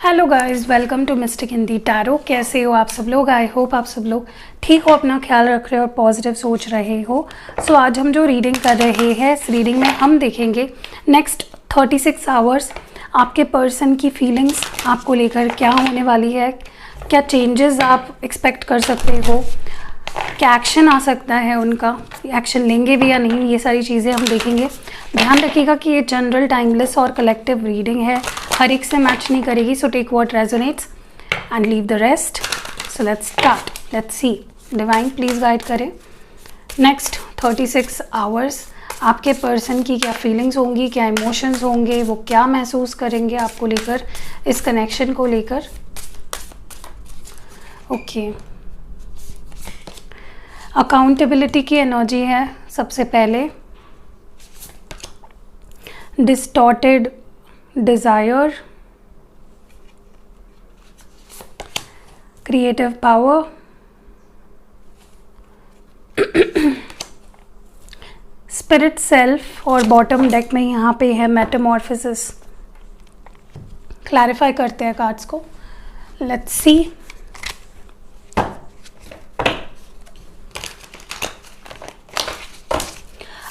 Hello guys, welcome to mystic Hindi tarot. कैसे हो आप सब लोग? आई होप आप सब लोग ठीक हो, अपना ख्याल रख रहे हो और पॉजिटिव सोच रहे हो। सो आज हम जो रीडिंग कर रहे हैं, इस रीडिंग में हम देखेंगे नेक्स्ट 36 आवर्स आपके पर्सन की फीलिंग्स आपको लेकर क्या होने वाली है, क्या चेंजेस आप एक्सपेक्ट कर सकते हो, क्या एक्शन आ सकता है, उनका एक्शन लेंगे भी या नहीं, ये सारी चीज़ें हम देखेंगे। ध्यान रखिएगा कि ये जनरल, टाइमलेस और कलेक्टिव रीडिंग है, हर एक से मैच नहीं करेगी। So take what resonates and leave the rest. So let's start, let's see. Divine please guide करें नेक्स्ट 36 आवर्स आपके पर्सन की क्या फीलिंग्स होंगी, क्या इमोशंस होंगे, वो क्या महसूस करेंगे आपको लेकर, इस कनेक्शन को लेकर। ओके, अकाउंटेबिलिटी की एनर्जी है सबसे पहले। Distorted desire, creative power, spirit self, और बॉटम डेक में यहाँ पे है मेटामॉर्फोसिस। क्लैरिफाई करते हैं कार्ड्स को, लेट्स सी।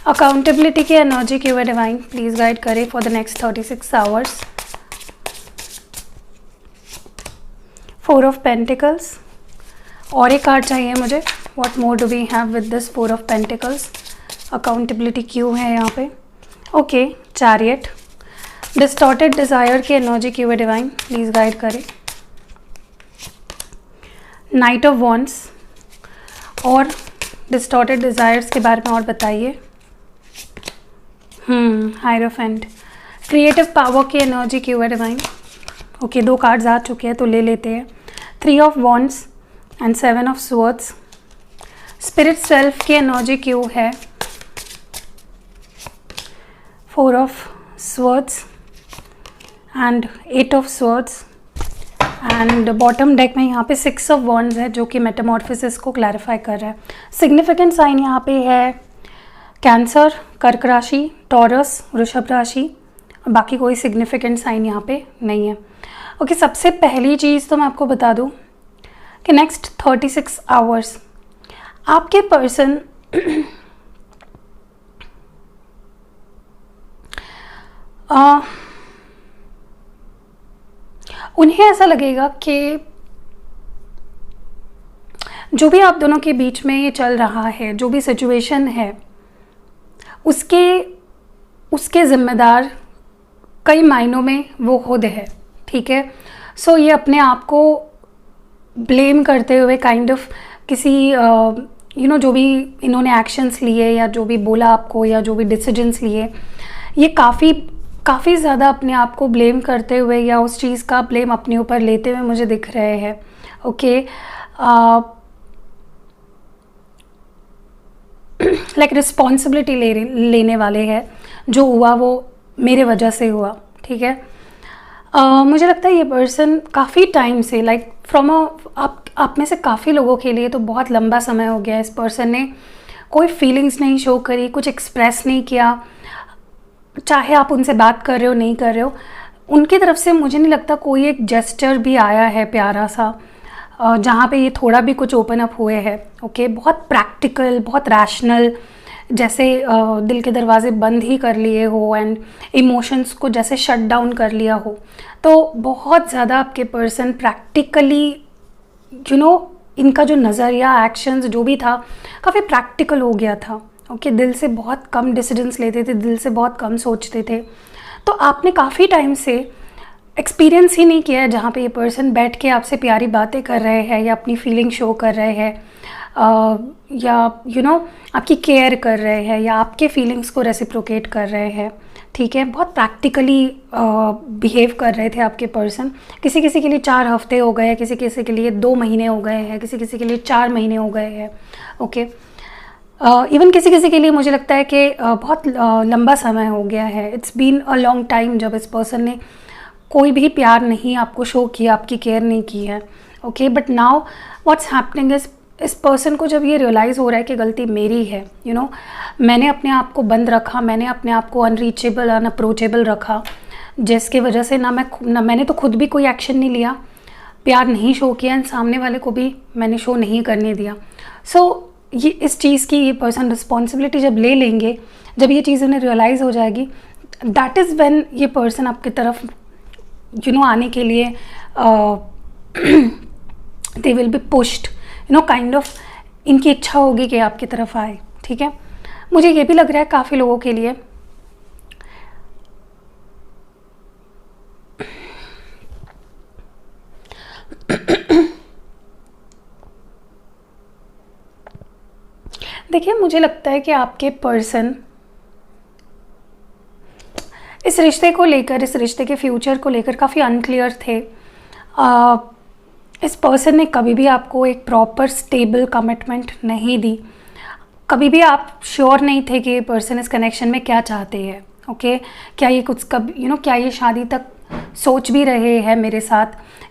अकाउंटेबिलिटी की एनर्जी की वे डिवाइन प्लीज गाइड करें for the next 36 hours. 4 of pentacles, और एक कार्ड चाहिए मुझे। What more do we have with this 4 of pentacles? Accountability क्यों है यहाँ पे? Okay, chariot. डिस्टॉर्टेड डिज़ायर की एनर्जी की वे डिवाइन प्लीज गाइड करें। नाइट ऑफ वॉन्ड्स, और डिस्टॉर्टेड डिज़ायर्स के बारे में और बताइए। हायरोफेंट। क्रिएटिव पावर की एनर्जी क्यों है डिवाइन? ओके, 2 कार्ड्स आ चुके हैं तो ले लेते हैं। 3 of wands and 7 of swords. Spirit self की एनर्जी क्यों है? 4 of swords and 8 of swords, and bottom deck में यहाँ पे 6 ऑफ वॉन्ड्स है जो कि मेटामॉर्फोसिस को क्लैरिफाई कर रहा है। सिग्निफिकेंट साइन यहाँ पे है कैंसर, कर्क राशि, टॉरस, वृषभ राशि। बाकी कोई सिग्निफिकेंट साइन यहाँ पे नहीं है। ओके, सबसे पहली चीज़ तो मैं आपको बता दूँ कि नेक्स्ट 36 आवर्स आपके पर्सन उन्हें ऐसा लगेगा कि जो भी आप दोनों के बीच में ये चल रहा है, जो भी सिचुएशन है, उसके ज़िम्मेदार कई मायनों में वो खुद है। ठीक है, सो ये अपने आप को ब्लेम करते हुए काइंड ऑफ किसी जो भी इन्होंने एक्शंस लिए या जो भी बोला आपको या जो भी डिसीजंस लिए, ये काफ़ी ज़्यादा अपने आप को ब्लेम करते हुए या उस चीज़ का ब्लेम अपने ऊपर लेते हुए मुझे दिख रहे हैं। ओके, लाइक रिस्पॉन्सिबिलिटी लेने वाले हैं, जो हुआ वो मेरे वजह से हुआ। ठीक है, मुझे लगता है ये पर्सन काफ़ी टाइम से, लाइक फ्रॉम आप में से काफ़ी लोगों के लिए तो बहुत लंबा समय हो गया, इस पर्सन ने कोई फीलिंग्स नहीं शो करी, कुछ एक्सप्रेस नहीं किया। चाहे आप उनसे बात कर रहे हो नहीं कर रहे हो, उनकी तरफ से मुझे नहीं लगता कोई एक जेस्चर भी आया है प्यारा सा जहाँ पे ये थोड़ा भी कुछ ओपन अप हुए हैं। ओके, बहुत प्रैक्टिकल, बहुत रैशनल, जैसे दिल के दरवाजे बंद ही कर लिए हो एंड इमोशंस को जैसे शट डाउन कर लिया हो। तो बहुत ज़्यादा आपके पर्सन प्रैक्टिकली इनका जो नज़रिया, एक्शंस जो भी था, काफ़ी प्रैक्टिकल हो गया था। ओके, दिल से बहुत कम डिसीजंस लेते थे, दिल से बहुत कम सोचते थे। तो आपने काफ़ी टाइम से एक्सपीरियंस ही नहीं किया है जहाँ पे ये पर्सन बैठ के आपसे प्यारी बातें कर रहे हैं या अपनी फीलिंग शो कर रहे हैं, या आपकी केयर कर रहे हैं या आपके फीलिंग्स को रेसिप्रोकेट कर रहे हैं। ठीक है, बहुत प्रैक्टिकली बिहेव कर रहे थे आपके पर्सन। किसी किसी के लिए 4 हफ्ते हो गए हैं, किसी किसी के लिए 2 महीने हो गए हैं, किसी किसी के लिए 4 महीने हो गए हैं। ओके, इवन किसी किसी के लिए मुझे लगता है कि बहुत लंबा समय हो गया है। It's been a long time जब इस पर्सन ने कोई भी प्यार नहीं आपको शो किया, आपकी केयर नहीं की है। Okay, but now what's happening इस पर्सन को जब ये रियलाइज़ हो रहा है कि गलती मेरी है, मैंने अपने आप को बंद रखा, मैंने अपने आप को अनरीचेबल, अनअप्रोचेबल रखा, जिसकी वजह से ना मैंने तो खुद भी कोई एक्शन नहीं लिया, प्यार नहीं शो किया, एंड सामने वाले को भी मैंने शो नहीं करने दिया। सो ये इस चीज़ की ये पर्सन रिस्पॉन्सिबिलिटी जब ले लेंगे, जब ये चीज़ उन्हें रियलाइज़ हो जाएगी, दैट इज़ व्हेन ये पर्सन आपकी तरफ आने के लिए दे will be pushed, kind of इनकी इच्छा होगी कि आपकी तरफ आए। ठीक है, मुझे ये भी लग रहा है काफ़ी लोगों के लिए देखिए, मुझे लगता है कि आपके पर्सन इस रिश्ते को लेकर, इस रिश्ते के फ्यूचर को लेकर काफ़ी अनक्लियर थे। इस पर्सन ने कभी भी आपको एक प्रॉपर स्टेबल कमिटमेंट नहीं दी, कभी भी आप श्योर नहीं थे कि ये पर्सन इस कनेक्शन में क्या चाहते हैं। ओके, क्या ये कुछ क्या ये शादी तक सोच भी रहे हैं मेरे साथ,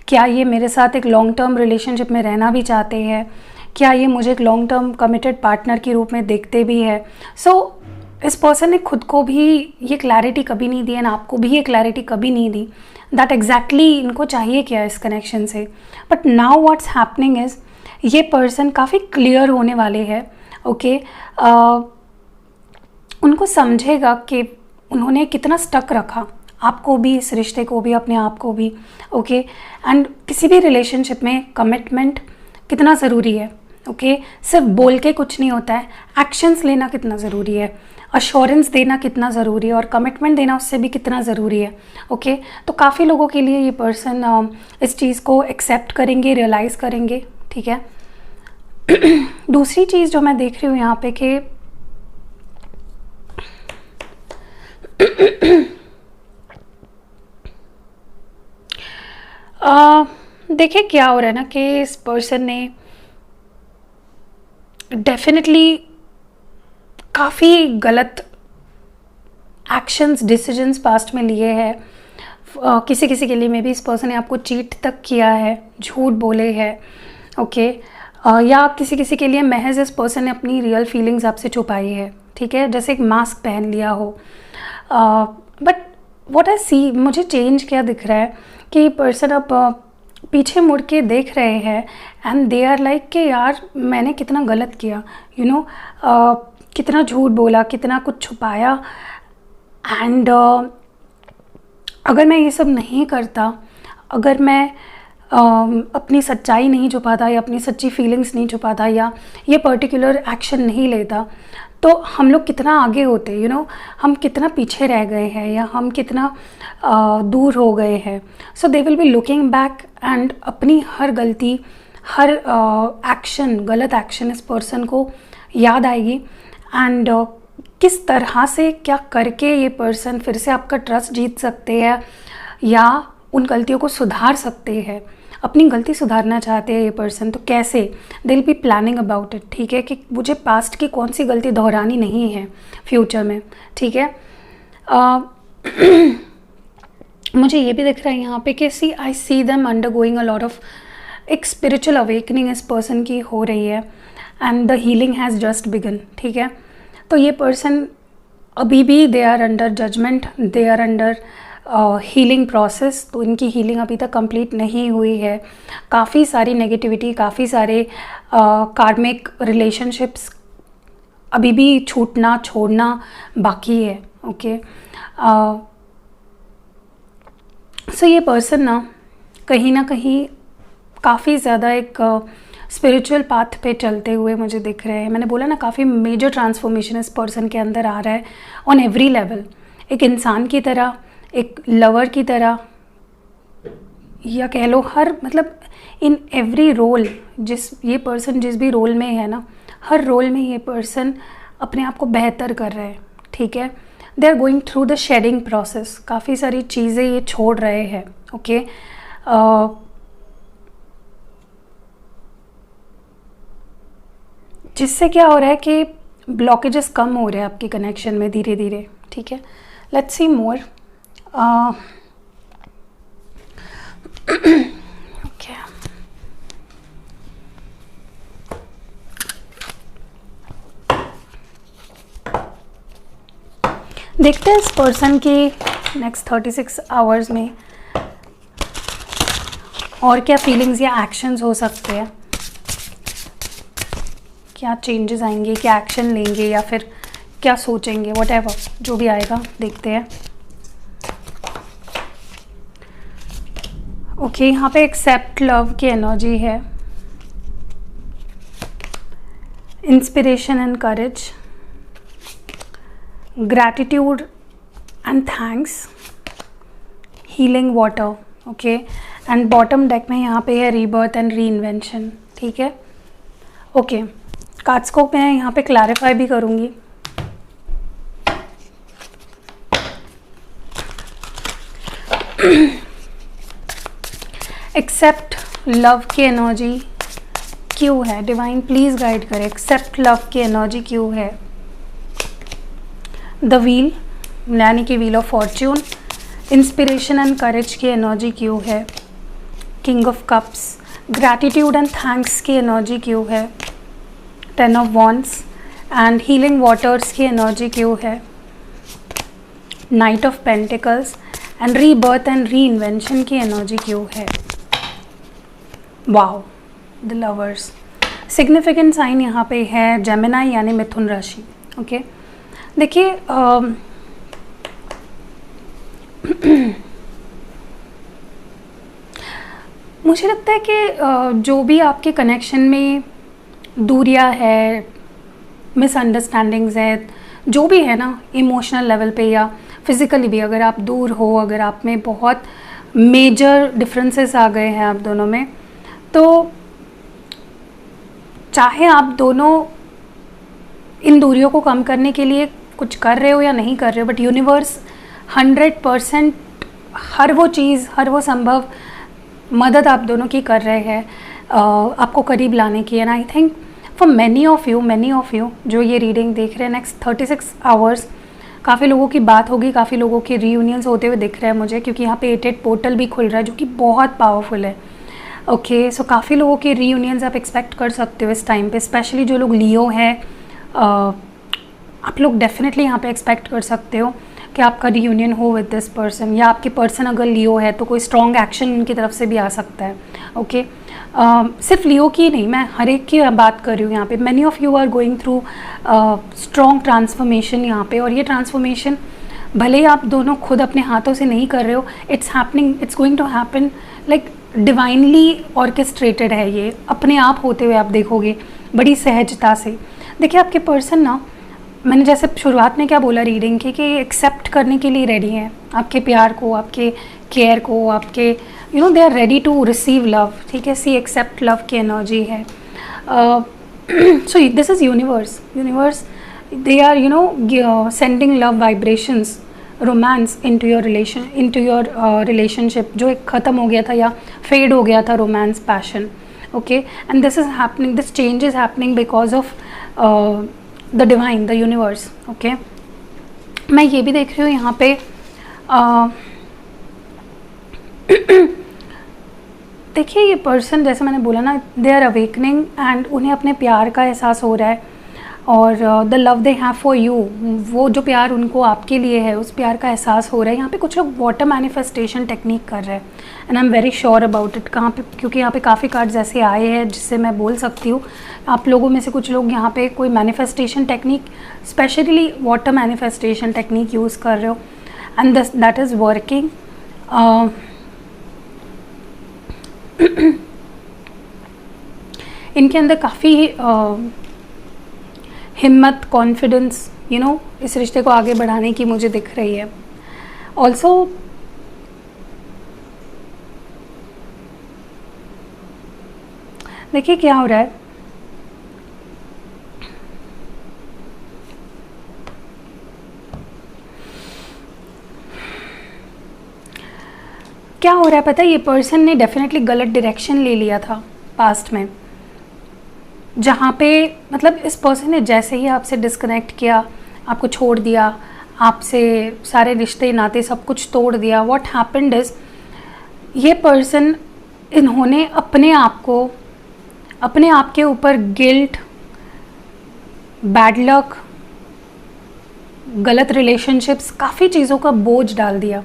क्या ये मेरे साथ एक लॉन्ग टर्म रिलेशनशिप में रहना भी चाहते हैं, क्या ये मुझे एक लॉन्ग टर्म कमिटेड पार्टनर के रूप में देखते भी है। सो इस पर्सन ने खुद को भी ये क्लैरिटी कभी नहीं दी, एंड आपको भी ये क्लैरिटी कभी नहीं दी दैट एग्जैक्टली इनको चाहिए क्या इस कनेक्शन से। But now what's happening is, ये पर्सन काफ़ी क्लियर होने वाले हैं। ओके, उनको समझेगा कि उन्होंने कितना स्टक रखा, आपको भी, इस रिश्ते को भी, अपने आप को भी। ओके, एंड किसी भी रिलेशनशिप में कमिटमेंट कितना ज़रूरी है। ओके, सिर्फ बोल के कुछ नहीं होता है, एक्शंस लेना कितना ज़रूरी है, अश्योरेंस देना कितना ज़रूरी है, और कमिटमेंट देना उससे भी कितना ज़रूरी है। ओके, तो काफ़ी लोगों के लिए ये पर्सन इस चीज़ को एक्सेप्ट करेंगे, रियलाइज़ करेंगे। ठीक है, दूसरी चीज़ जो मैं देख रही हूँ यहाँ पे कि देखिए क्या हो रहा है ना कि इस पर्सन ने डेफिनेटली काफ़ी गलत एक्शंस, डिसीजंस पास्ट में लिए हैं। किसी किसी के लिए मे बी इस पर्सन ने आपको चीट तक किया है, झूठ बोले हैं। ओके, या किसी किसी के लिए महज इस पर्सन ने अपनी रियल फीलिंग्स आपसे छुपाई है। ठीक है, जैसे एक मास्क पहन लिया हो। बट व्हाट आई सी, मुझे चेंज क्या दिख रहा है कि पर्सन अब पीछे मुड़ के देख रहे हैं, एंड दे आर लाइक कि यार मैंने कितना गलत किया, कितना झूठ बोला, कितना कुछ छुपाया, एंड अगर मैं ये सब नहीं करता, अगर मैं अपनी सच्चाई नहीं छुपाता, या अपनी सच्ची फीलिंग्स नहीं छुपाता, या ये पर्टिकुलर एक्शन नहीं लेता, तो हम लोग कितना आगे होते, हम कितना पीछे रह गए हैं, या हम कितना दूर हो गए हैं। So they will be looking back, and अपनी हर गलती, हर एक्शन, गलत एक्शन इस पर्सन को याद आएगी, एंड किस तरह से, क्या करके ये पर्सन फिर से आपका ट्रस्ट जीत सकते हैं, या उन गलतियों को सुधार सकते हैं। अपनी गलती सुधारना चाहते हैं ये पर्सन, तो कैसे, दे will B planning about it. ठीक है, कि मुझे पास्ट की कौन सी गलती दोहरानी नहीं है फ्यूचर में। ठीक है, मुझे ये भी दिख रहा है यहाँ पे कि I see them undergoing a lot of, एक स्पिरिचुअल अवेकनिंग इस पर्सन की हो रही है, and the healing has just begun. ठीक है, तो ये पर्सन अभी भी they are under judgement, they are under healing process. तो इनकी हीलिंग अभी तक कंप्लीट नहीं हुई है। काफ़ी सारी नेगेटिविटी, काफ़ी सारे कार्मिक रिलेशनशिप्स अभी भी छूटना, छोड़ना बाकी है। ओके, सो ये पर्सन ना कहीं काफ़ी ज़्यादा एक स्पिरिचुअल पाथ पे चलते हुए मुझे दिख रहे हैं। मैंने बोला ना, काफ़ी मेजर ट्रांसफॉर्मेशन इस पर्सन के अंदर आ रहा है ऑन एवरी लेवल। एक इंसान की तरह, एक लवर की तरह, या कह लो हर, मतलब इन एवरी रोल, ये पर्सन जिस भी रोल में है ना, हर रोल में ये पर्सन अपने आप को बेहतर कर रहे हैं। ठीक है, they are going through the shedding process. काफ़ी सारी चीज़ें ये छोड़ रहे हैं। ओके, जिससे क्या हो रहा है कि ब्लॉकेजेस कम हो रहे हैं आपके कनेक्शन में धीरे धीरे। ठीक है, लेट्स सी मोर। ओके, देखते हैं इस पर्सन की नेक्स्ट 36 आवर्स में और क्या फीलिंग्स या एक्शंस हो सकते हैं, क्या चेंजेस आएंगे, क्या एक्शन लेंगे या फिर क्या सोचेंगे, व्हाटएवर जो भी आएगा देखते हैं। ओके, यहाँ पे एक्सेप्ट लव की एनर्जी है, inspiration and courage, gratitude and thanks, healing water. Okay, and bottom deck में यहाँ पे है रीबर्थ एंड री इन्वेंशन। ठीक है, ओके, कार्ड्स को मैं यहाँ पे क्लैरिफाई भी करूँगी। एक्सेप्ट लव की एनर्जी क्यों है, डिवाइन प्लीज गाइड करें, एक्सेप्ट लव की एनर्जी क्यों है। द व्हील यानी कि wheel of fortune, inspiration and courage की एनर्जी क्यों है, king of cups, gratitude and thanks की एनर्जी क्यों है, 10 of wands and healing waters की एनर्जी क्यों है, knight of pentacles and rebirth and reinvention की एनर्जी क्यों है। Wow, the lovers. Significant sign यहाँ पे है जेमिनाई यानी मिथुन राशि। ओके, देखिए मुझे लगता है कि जो भी आपके कनेक्शन में दूरियां है, मिसअंडरस्टैंडिंग्स है, जो भी है ना, इमोशनल लेवल पे या फिज़िकली भी अगर आप दूर हो, अगर आप में बहुत मेजर डिफरेंसेस आ गए हैं आप दोनों में, तो चाहे आप दोनों इन दूरियों को कम करने के लिए कुछ कर रहे हो या नहीं कर रहे हो, बट यूनिवर्स 100% हर वो चीज़, हर वो संभव मदद आप दोनों की कर रहे हैं आपको करीब लाने की। And I think for many of you जो ये रीडिंग देख रहे हैं, नेक्स्ट 36 आवर्स काफ़ी लोगों की बात होगी, काफ़ी लोगों के रीयूनियंस होते हुए दिख रहे हैं मुझे, क्योंकि यहाँ पे 88 पोर्टल भी खुल रहा है जो कि बहुत पावरफुल है। ओके, सो काफ़ी लोगों के रीयूनियंस आप एक्सपेक्ट कर सकते हो इस टाइम पे, स्पेशली जो लोग लियो हैं, आप लोग डेफिनेटली यहाँ पे एक्सपेक्ट कर सकते हो कि आपका रीयूनियन हो विद दिस पर्सन, या आपके पर्सन अगर लियो है तो कोई स्ट्रॉन्ग एक्शन उनकी तरफ से भी आ सकता है। ओके, सिर्फ लियो की नहीं, मैं हर एक की बात कर रही हूँ यहाँ पे। Many of you are going through strong transformation यहाँ पे, और ये ट्रांसफॉर्मेशन भले ही आप दोनों खुद अपने हाथों से नहीं कर रहे हो, it's happening, it's going to happen like divinely orchestrated है। ये अपने आप होते हुए आप देखोगे बड़ी सहजता से। देखिए आपके पर्सन ना, मैंने जैसे शुरुआत में क्या बोला रीडिंग की, कि एक्सेप्ट करने के लिए रेडी हैं आपके प्यार को, आपके केयर को, आपके they are ready to receive love. ठीक है, सी एक्सेप्ट लव की एनर्जी है। So this is universe, they are sending love vibrations, romance into your relationship जो एक ख़त्म हो गया था या फेड हो गया था, romance, passion. Okay, and this is happening, this change is happening because of the divine, the universe. Okay, मैं ये भी देख रही हूँ यहाँ पे देखिए ये पर्सन, जैसे मैंने बोला ना, दे आर अवेकनिंग एंड उन्हें अपने प्यार का एहसास हो रहा है, और the love they have for you, वो जो प्यार उनको आपके लिए है, उस प्यार का एहसास हो रहा है। यहाँ पे कुछ लोग वाटर मैनिफेस्टेशन टेक्निक कर रहे हैं, and I am very sure about it. कहाँ पे, क्योंकि यहाँ पे काफ़ी कार्ड्स ऐसे आए हैं जिससे मैं बोल सकती हूँ आप लोगों में से कुछ लोग यहाँ पे कोई manifestation technique, specially water manifestation technique use कर रहे हो, एंड दैट इज़ वर्किंग। इनके अंदर काफ़ी हिम्मत, कॉन्फिडेंस इस रिश्ते को आगे बढ़ाने की मुझे दिख रही है। ऑल्सो देखिए क्या हो रहा है, क्या हो रहा है पता है, ये पर्सन ने डेफिनेटली गलत डायरेक्शन ले लिया था पास्ट में, जहाँ पे मतलब इस पर्सन ने जैसे ही आपसे डिस्कनेक्ट किया, आपको छोड़ दिया, आपसे सारे रिश्ते नाते सब कुछ तोड़ दिया, व्हाट हैपेंड इज, ये पर्सन, इन्होंने अपने आप के ऊपर गिल्ट, बैड लक, गलत रिलेशनशिप्स, काफ़ी चीज़ों का बोझ डाल दिया।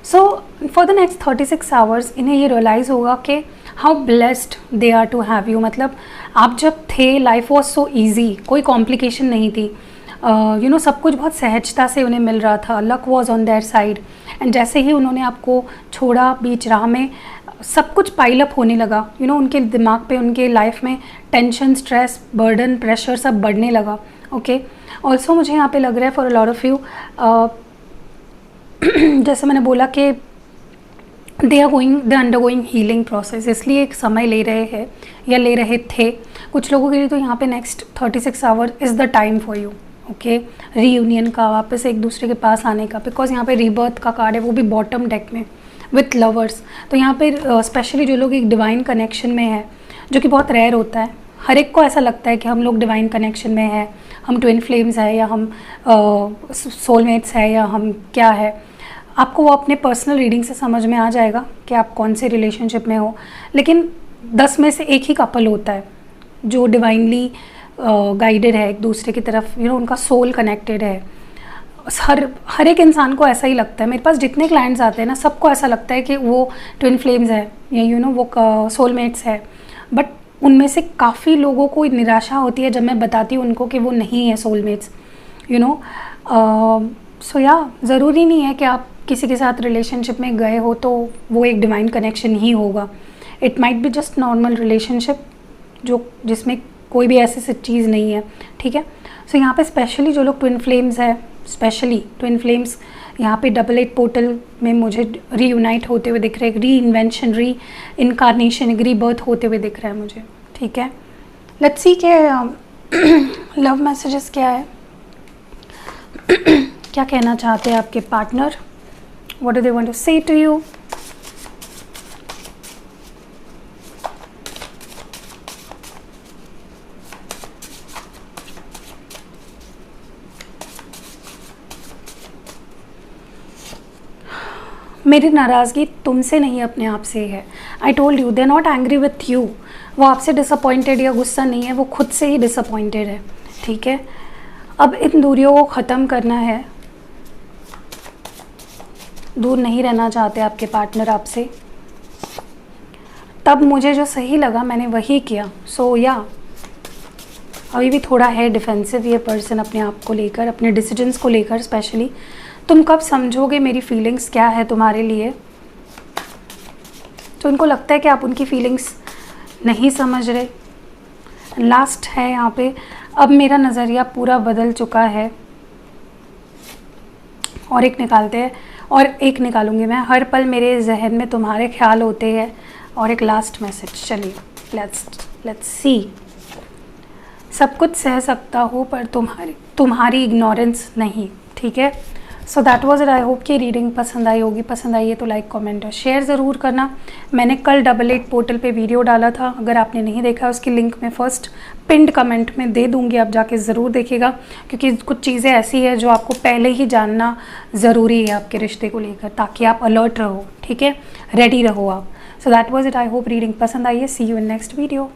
So for the next 36 hours इन्हें ये रियलाइज़ होगा कि how blessed they are to have you. मतलब आप जब थे, लाइफ वॉज सो ईजी, कोई कॉम्प्लिकेशन नहीं थी, यू नो सब कुछ बहुत सहजता से उन्हें मिल रहा था, luck was on their side. And जैसे ही उन्होंने आपको छोड़ा बीच राह में, सब कुछ पाइल अप होने लगा, यू नो उनके दिमाग पे, उनके लाइफ में टेंशन, स्ट्रेस, बर्डन, प्रेशर सब बढ़ने लगा। ओके, ऑल्सो मुझे यहाँ पे लग रहा है for a lot of you, जैसे मैंने बोला कि दे अंडरगोइंग हीलिंग प्रोसेस, इसलिए एक समय ले रहे हैं या ले रहे थे कुछ लोगों के लिए। तो यहाँ पे next 36 our is the time for you. Okay, reunion का, वापस एक दूसरे के पास आने का, बिकॉज यहाँ पे रीबर्थ का कार्ड है, वो भी बॉटम डेक में विथ लवर्स। तो यहाँ पे स्पेशली जो लोग एक डिवाइन कनेक्शन में है, जो कि बहुत रेयर होता है, हर एक को ऐसा लगता है कि हम लोग डिवाइन कनेक्शन में है, हम ट्विन फ्लेम्स है, या हम सोलमेट्स है, या हम क्या है। आपको वो अपने पर्सनल रीडिंग से समझ में आ जाएगा कि आप कौन से रिलेशनशिप में हो। लेकिन 10 में से एक ही कपल होता है जो डिवाइनली गाइडेड है एक दूसरे की तरफ, यू नो उनका सोल कनेक्टेड है। हर एक इंसान को ऐसा ही लगता है। मेरे पास जितने क्लाइंट्स आते हैं ना, सबको ऐसा लगता है कि वो ट्विन फ्लेम्स है, या यू नो वो सोलमेट्स है। बट उनमें से काफ़ी लोगों को निराशा होती है जब मैं बताती हूँ उनको कि वो नहीं है सोलमेट्स, यू नो। सो या ज़रूरी नहीं है कि आप किसी के साथ रिलेशनशिप में गए हो तो वो एक डिवाइन कनेक्शन ही होगा। It might be just normal relationship जिसमें कोई भी ऐसी चीज़ नहीं है, ठीक है। सो यहाँ पे स्पेशली जो लोग ट्विन फ्लेम्स है, स्पेशली ट्विन फ्लेम्स यहाँ पे डबल 8 पोर्टल में मुझे रीयूनाइट होते हुए दिख रहे हैं, री इन्वेंशन, री इनकारनेशन, रीबर्थ होते हुए दिख रहा है मुझे, ठीक है। लेट्स सी के लव मैसेजेस क्या है, क्या कहना चाहते हैं आपके partner, what do they want to say to you. मेरी नाराज़गी तुमसे नहीं, अपने आप से है। I told you they are not angry with you. वो आपसे डिसअपॉइंटेड या गुस्सा नहीं है, वो खुद से ही डिसअपॉइंटेड है, ठीक है। अब इन दूरियों को ख़त्म करना है। दूर नहीं रहना चाहते आपके पार्टनर आपसे। तब मुझे जो सही लगा मैंने वही किया। सो या अभी भी थोड़ा है डिफेंसिव ये पर्सन अपने आप को लेकर, अपने डिसीजंस को लेकर स्पेशली। तुम कब समझोगे मेरी फीलिंग्स क्या है तुम्हारे लिए। तो उनको लगता है कि आप उनकी फीलिंग्स नहीं समझ रहे। लास्ट है यहाँ पे, अब मेरा नज़रिया पूरा बदल चुका है। और एक निकालते हैं, और एक निकालूंगी मैं। हर पल मेरे जहन में तुम्हारे ख्याल होते हैं। और एक लास्ट मैसेज, चलिए लेट्स सी। सब कुछ सह सकता हूँ पर तुम्हारी इग्नोरेंस नहीं, ठीक है। So that was it. I hope कि रीडिंग पसंद आई होगी। पसंद आई है तो लाइक, कमेंट और शेयर ज़रूर करना। मैंने कल 88 पोर्टल पे वीडियो डाला था, अगर आपने नहीं देखा उसकी लिंक मैं फर्स्ट पिंड कमेंट में दे दूँगी, आप जाके ज़रूर देखिएगा। क्योंकि कुछ चीज़ें ऐसी है जो आपको पहले ही जानना ज़रूरी है आपके रिश्ते को लेकर, ताकि आप अलर्ट रहो, ठीक है, रेडी रहो आप। So that was it. I hope reading पसंद आई है। सी यू इन नेक्स्ट वीडियो।